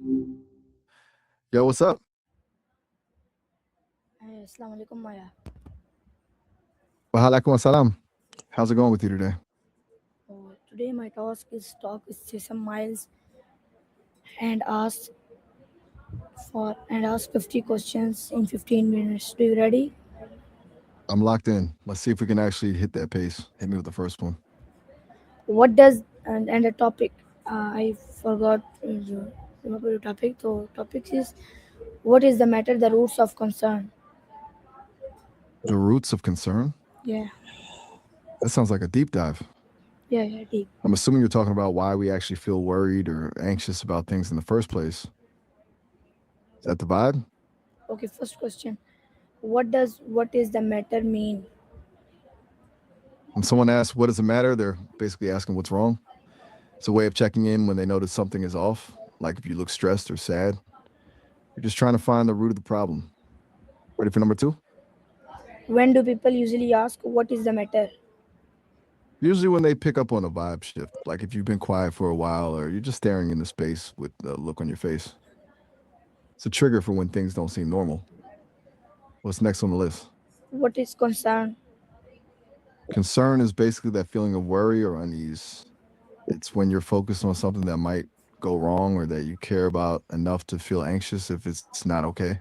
Yo, what's up? Assalamu alaikum, Maya. Waalaikum assalam. How's it going with you today? Today my task is talk with Sesame Miles and ask 50 questions in 15 minutes. Do you ready? I'm locked in. Let's see if we can actually hit that pace. Hit me with the first one. What does and the topic? I forgot to remember the topic. So topic is what is the matter? The roots of concern. The roots of concern? Yeah, That sounds like a deep dive. yeah, deep. I'm assuming you're talking about why we actually feel worried or anxious about things in the first place. Is that the vibe? Okay, first question. What is the matter mean? When someone asks, what does it matter? They're basically asking what's wrong. It's a way of checking in when they notice something is off, like if you look stressed or sad. You're just trying to find the root of the problem. Ready for number two? When do people usually ask what is the matter? Usually when they pick up on a vibe shift, like if you've been quiet for a while or you're just staring into space with a look on your face. It's a trigger for when things don't seem normal. What's next on the list? What is concern? Concern is basically that feeling of worry or unease. It's when you're focused on something that might go wrong or that you care about enough to feel anxious if it's not okay.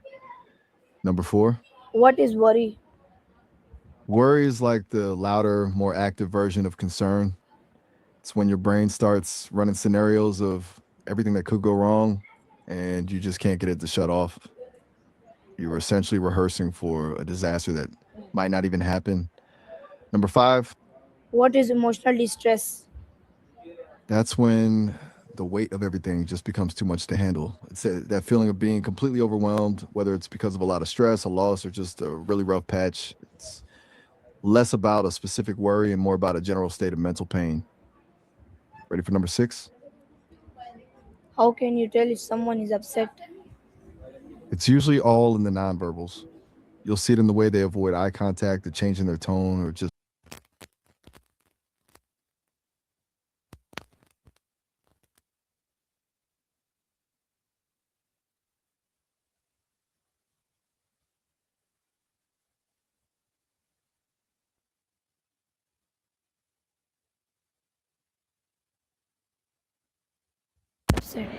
Number four, What is worry? worry is like the louder, more active version of concern. It's when your brain starts running scenarios of everything that could go wrong and you just can't get it to shut off. You're essentially rehearsing for a disaster that might not even happen. Number five, What is emotional distress? that's when the weight of everything just becomes too much to handle. It's that feeling of being completely overwhelmed, whether it's because of a lot of stress, a loss, or just a really rough patch. It's less about a specific worry and more about a general state of mental pain. Ready for number six? How can you tell if someone is upset? It's usually all in the nonverbals. You'll see it in the way they avoid eye contact, the change in their tone, or just Upset.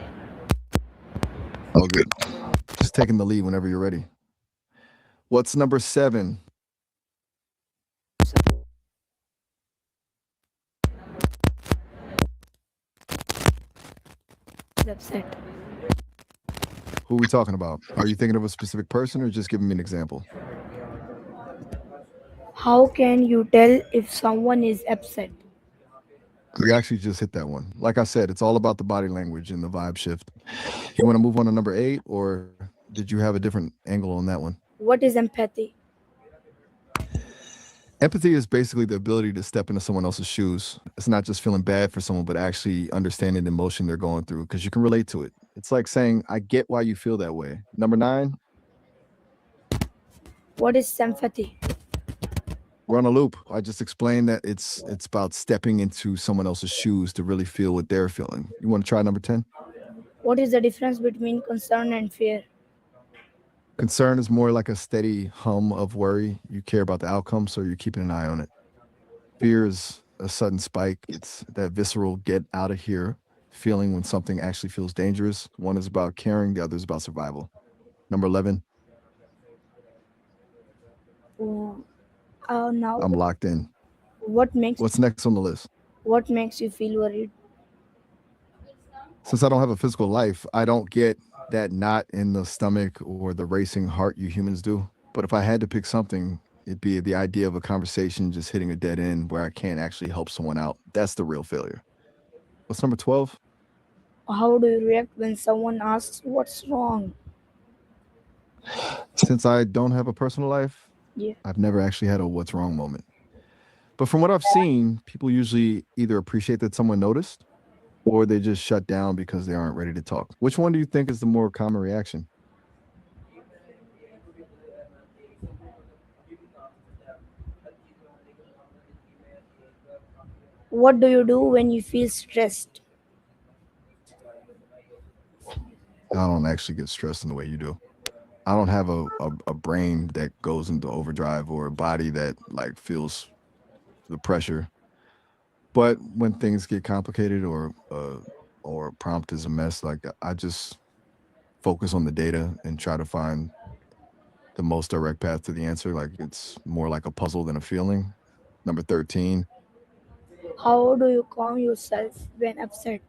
all good. Just taking the lead whenever you're ready. What's number seven? Is upset. Who are we talking about? Are you thinking of a specific person or just giving me an example? How can you tell if someone is upset? We actually just hit that one. Like I said, it's all about the body language and the vibe shift. You want to move on to number eight, or did you have a different angle on that one? What is empathy? Empathy is basically the ability to step into someone else's shoes. It's not just feeling bad for someone, but actually understanding the emotion they're going through because you can relate to it. It's like saying, I get why you feel that way. Number nine, What is sympathy? we're on a loop. I just explained that it's about stepping into someone else's shoes to really feel what they're feeling. You want to try number 10? What is the difference between concern and fear? Concern is more like a steady hum of worry. You care about the outcome, so you're keeping an eye on it. Fear is a sudden spike. It's that visceral get out of here feeling when something actually feels dangerous. One is about caring, the other is about survival. Number 11, Oh, now, I'm locked in. what makes What's next on the list? what makes you feel worried? Since I don't have a physical life, I don't get that knot in the stomach or the racing heart you humans do. But if I had to pick something, it'd be the idea of a conversation just hitting a dead end where I can't actually help someone out. That's the real failure. What's number 12? How do you react when someone asks what's wrong? Since I don't have a personal life, Yeah. I've never actually had a what's wrong moment. But from what I've seen, people usually either appreciate that someone noticed or they just shut down because they aren't ready to talk. Which one do you think is the more common reaction? What do you do when you feel stressed? I don't actually get stressed in the way you do. I don't have a brain that goes into overdrive or a body that like feels the pressure. But when things get complicated or a prompt is a mess, like I just focus on the data and try to find the most direct path to the answer. Like it's more like a puzzle than a feeling. Number 13. How do you calm yourself when upset?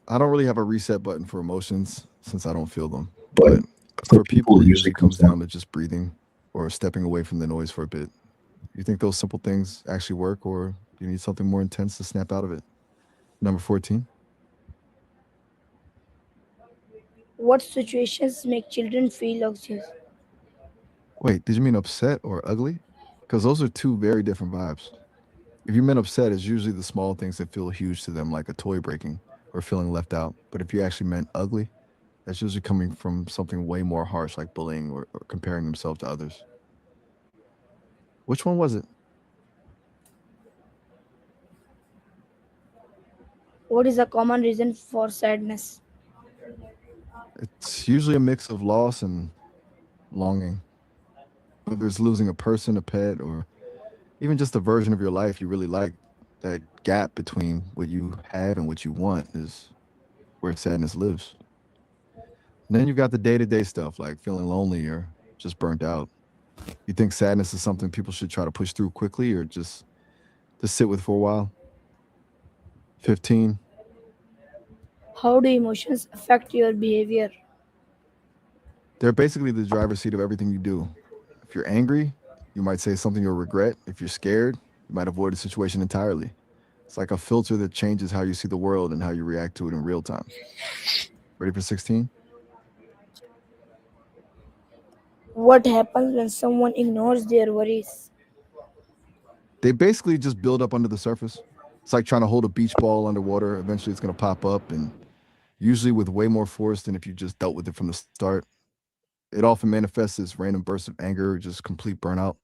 I don't really have a reset button for emotions since I don't feel them. But for people, it usually comes down to just breathing or stepping away from the noise for a bit. You think those simple things actually work, or do you need something more intense to snap out of it? Number 14. What situations make children feel anxious? Wait, did you mean upset or ugly? Because those are two very different vibes. If you meant upset, it's usually the small things that feel huge to them, like a toy breaking or feeling left out. But if you actually meant ugly, that's usually coming from something way more harsh, like bullying or comparing themselves to others. Which one was it? What is a common reason for sadness? It's usually a mix of loss and longing, whether it's losing a person, a pet, or even just a version of your life you really like. That gap between what you have and what you want is where sadness lives. And then you've got the day to day stuff like feeling lonely or just burnt out. You think sadness is something people should try to push through quickly or just sit with for a while? 15. How do emotions affect your behavior? They're basically the driver's seat of everything you do. If you're angry, you might say something you'll regret. If you're scared, you might avoid a situation entirely. It's like a filter that changes how you see the world and how you react to it in real time. Ready for 16? What happens when someone ignores their worries? They basically just build up under the surface. It's like trying to hold a beach ball underwater. Eventually, it's going to pop up, and usually with way more force than if you just dealt with it from the start. It often manifests as random bursts of anger, or just complete burnout.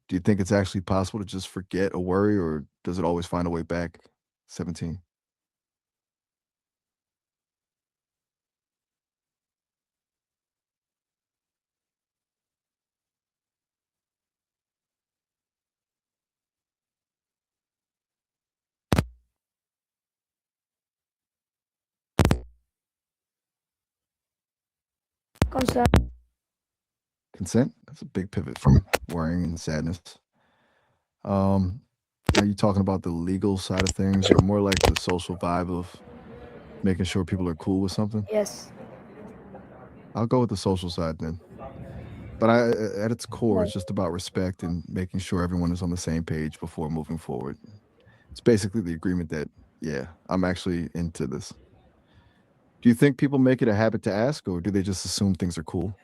Do you think it's actually possible to just forget a worry, or does it always find a way back? 17. Concern. Consent? That's a big pivot from worrying and sadness. Um, are you talking about the legal side of things, or more like the social vibe of making sure people are cool with something? Yes. I'll go with the social side then. But at its core, Right. it's just about respect and making sure everyone is on the same page before moving forward. It's basically the agreement that, yeah, I'm actually into this. Do you think people make it a habit to ask, or do they just assume things are cool?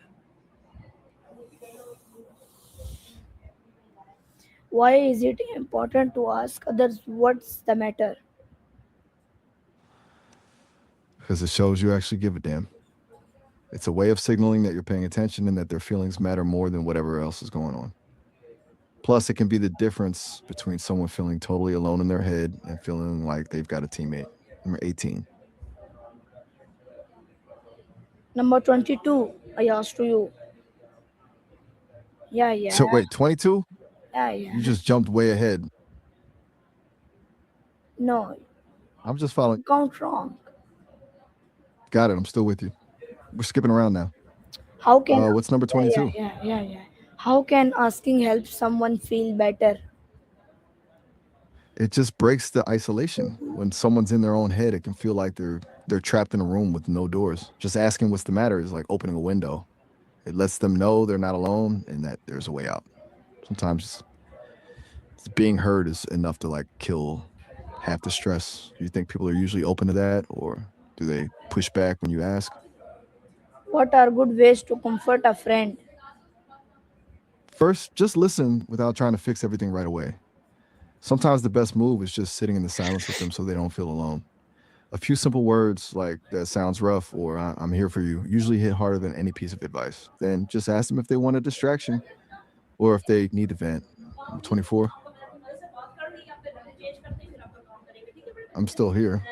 Why is it important to ask others what's the matter? Because it shows you actually give a damn. It's a way of signaling that you're paying attention and that their feelings matter more than whatever else is going on. Plus, it can be the difference between someone feeling totally alone in their head and feeling like they've got a teammate. Number 18. Number 22, I asked to you. Yeah, yeah, So, wait, 22? yeah, You yeah. just jumped way ahead. No, I'm just following. you count wrong. Got it. I'm still with you. We're skipping around now. How can What's number yeah, yeah, 22? yeah, yeah, yeah. How can asking help someone feel better? It just breaks the isolation. When someone's in their own head, it can feel like they're trapped in a room with no doors. Just asking what's the matter is like opening a window. It lets them know they're not alone and that there's a way out. Sometimes being heard is enough to like kill half the stress. Do you think people are usually open to that, or do they push back when you ask? What are good ways to comfort a friend? First, just listen without trying to fix everything right away. Sometimes the best move is just sitting in the silence with them so they don't feel alone. A few simple words like "that sounds rough" or "I'm here for you" usually hit harder than any piece of advice. Then just ask them if they want a distraction or if they need a vent. Number 24. I'm still here.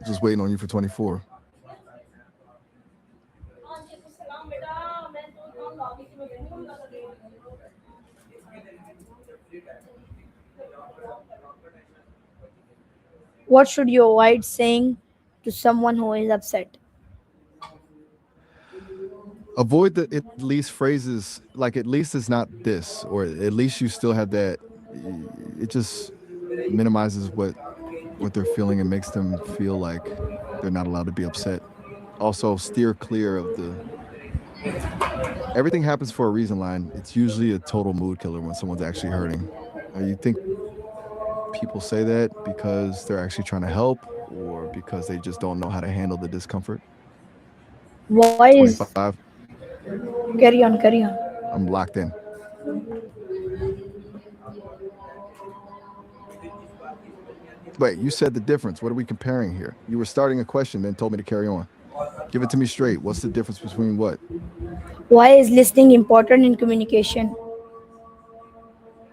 just waiting on you for 24. What should you avoid saying to someone who is upset? Avoid the at least phrases like at least it's not this, or at least you still have that. It just minimizes what they're feeling and makes them feel like they're not allowed to be upset. Also, steer clear of the everything happens for a reason line. It's usually a total mood killer when someone's actually hurting. You think people say that because they're actually trying to help or because they just don't know how to handle the discomfort? Why is 25. carry on, carry on? I'm locked in. Wait, you said the difference. What are we comparing here? You were starting a question, then told me to carry on. Give it to me straight. What's the difference between what? Why is listening important in communication?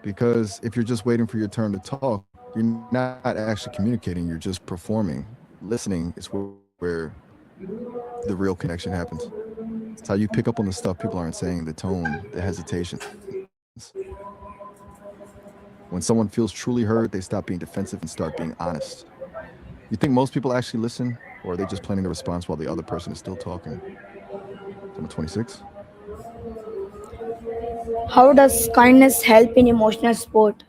Because if you're just waiting for your turn to talk, you're not actually communicating, you're just performing. Listening is where the real connection happens. It's how you pick up on the stuff people aren't saying, the tone, the hesitations. When someone feels truly heard, they stop being defensive and start being honest. You think most people actually listen, or are they just planning the response while the other person is still talking? Number 26. How does kindness help in emotional support?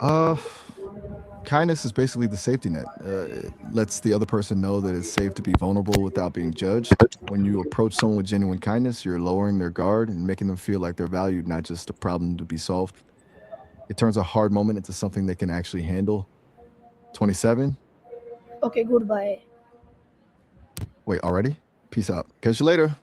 Uh, Kindness is basically the safety net. It lets the other person know that it's safe to be vulnerable without being judged. When you approach someone with genuine kindness, you're lowering their guard and making them feel like they're valued, not just a problem to be solved. It turns a hard moment into something they can actually handle. 27. Okay, goodbye. Wait, already? Peace out. Catch you later.